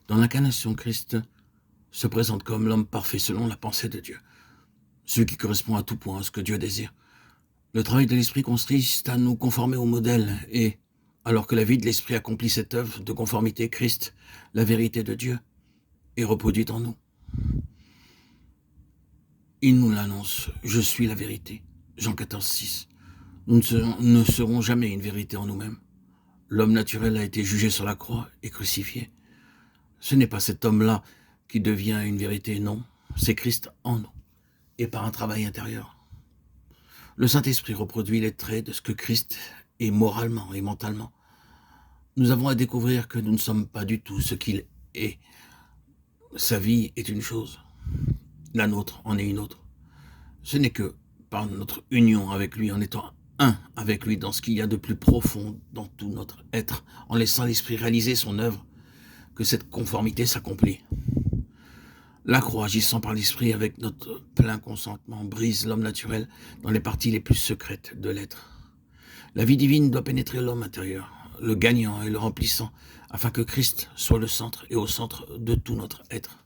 Dans l'incarnation, Christ se présente comme l'homme parfait selon la pensée de Dieu, celui qui correspond à tout point à ce que Dieu désire. Le travail de l'Esprit consiste à nous conformer au modèle et, alors que la vie de l'Esprit accomplit cette œuvre de conformité, Christ, la vérité de Dieu, est reproduite en nous. Il nous l'annonce, je suis la vérité. Jean 14, 6. Nous ne serons jamais une vérité en nous-mêmes. L'homme naturel a été jugé sur la croix et crucifié. Ce n'est pas cet homme-là qui devient une vérité, non. C'est Christ en nous et par un travail intérieur. Le Saint-Esprit reproduit les traits de ce que Christ est moralement et mentalement. Nous avons à découvrir que nous ne sommes pas du tout ce qu'il est. Sa vie est une chose, la nôtre en est une autre. Ce n'est que par notre union avec lui, en étant un avec lui dans ce qu'il y a de plus profond dans tout notre être, en laissant l'Esprit réaliser son œuvre, que cette conformité s'accomplit. La croix, agissant par l'Esprit avec notre plein consentement, brise l'homme naturel dans les parties les plus secrètes de l'être. La vie divine doit pénétrer l'homme intérieur, le gagnant et le remplissant, afin que Christ soit le centre et au centre de tout notre être.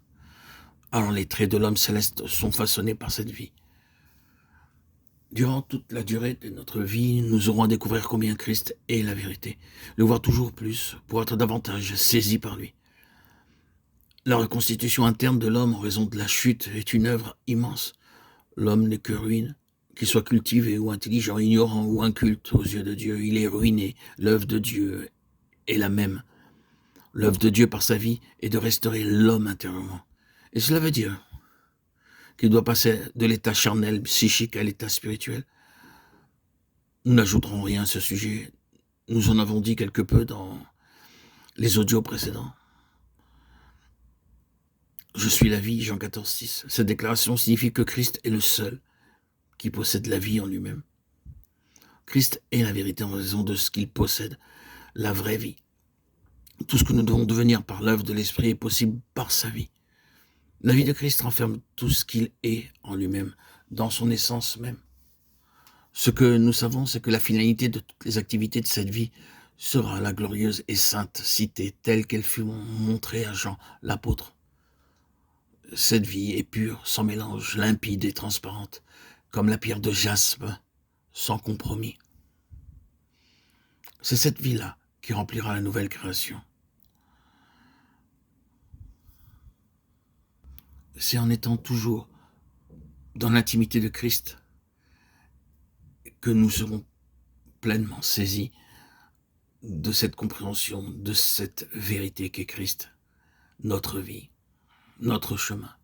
Alors les traits de l'homme céleste sont façonnés par cette vie. Durant toute la durée de notre vie, nous aurons à découvrir combien Christ est la vérité, le voir toujours plus, pour être davantage saisi par lui. La reconstitution interne de l'homme en raison de la chute est une œuvre immense. L'homme n'est que ruine, qu'il soit cultivé ou intelligent, ignorant ou inculte aux yeux de Dieu, il est ruiné. L'œuvre de Dieu est la même. L'œuvre de Dieu par sa vie est de restaurer l'homme intérieurement. Et cela veut dire qu'il doit passer de l'état charnel, psychique à l'état spirituel. Nous n'ajouterons rien à ce sujet. Nous en avons dit quelque peu dans les audios précédents. Je suis la vie, Jean 14, 6. Cette déclaration signifie que Christ est le seul qui possède la vie en lui-même. Christ est la vérité en raison de ce qu'il possède, la vraie vie. Tout ce que nous devons devenir par l'œuvre de l'Esprit est possible par sa vie. La vie de Christ renferme tout ce qu'il est en lui-même, dans son essence même. Ce que nous savons, c'est que la finalité de toutes les activités de cette vie sera la glorieuse et sainte cité telle qu'elle fut montrée à Jean, l'apôtre. Cette vie est pure, sans mélange, limpide et transparente, comme la pierre de jaspe, sans compromis. C'est cette vie-là qui remplira la nouvelle création. C'est en étant toujours dans l'intimité de Christ que nous serons pleinement saisis de cette compréhension, de cette vérité qu'est Christ, notre vie, notre chemin.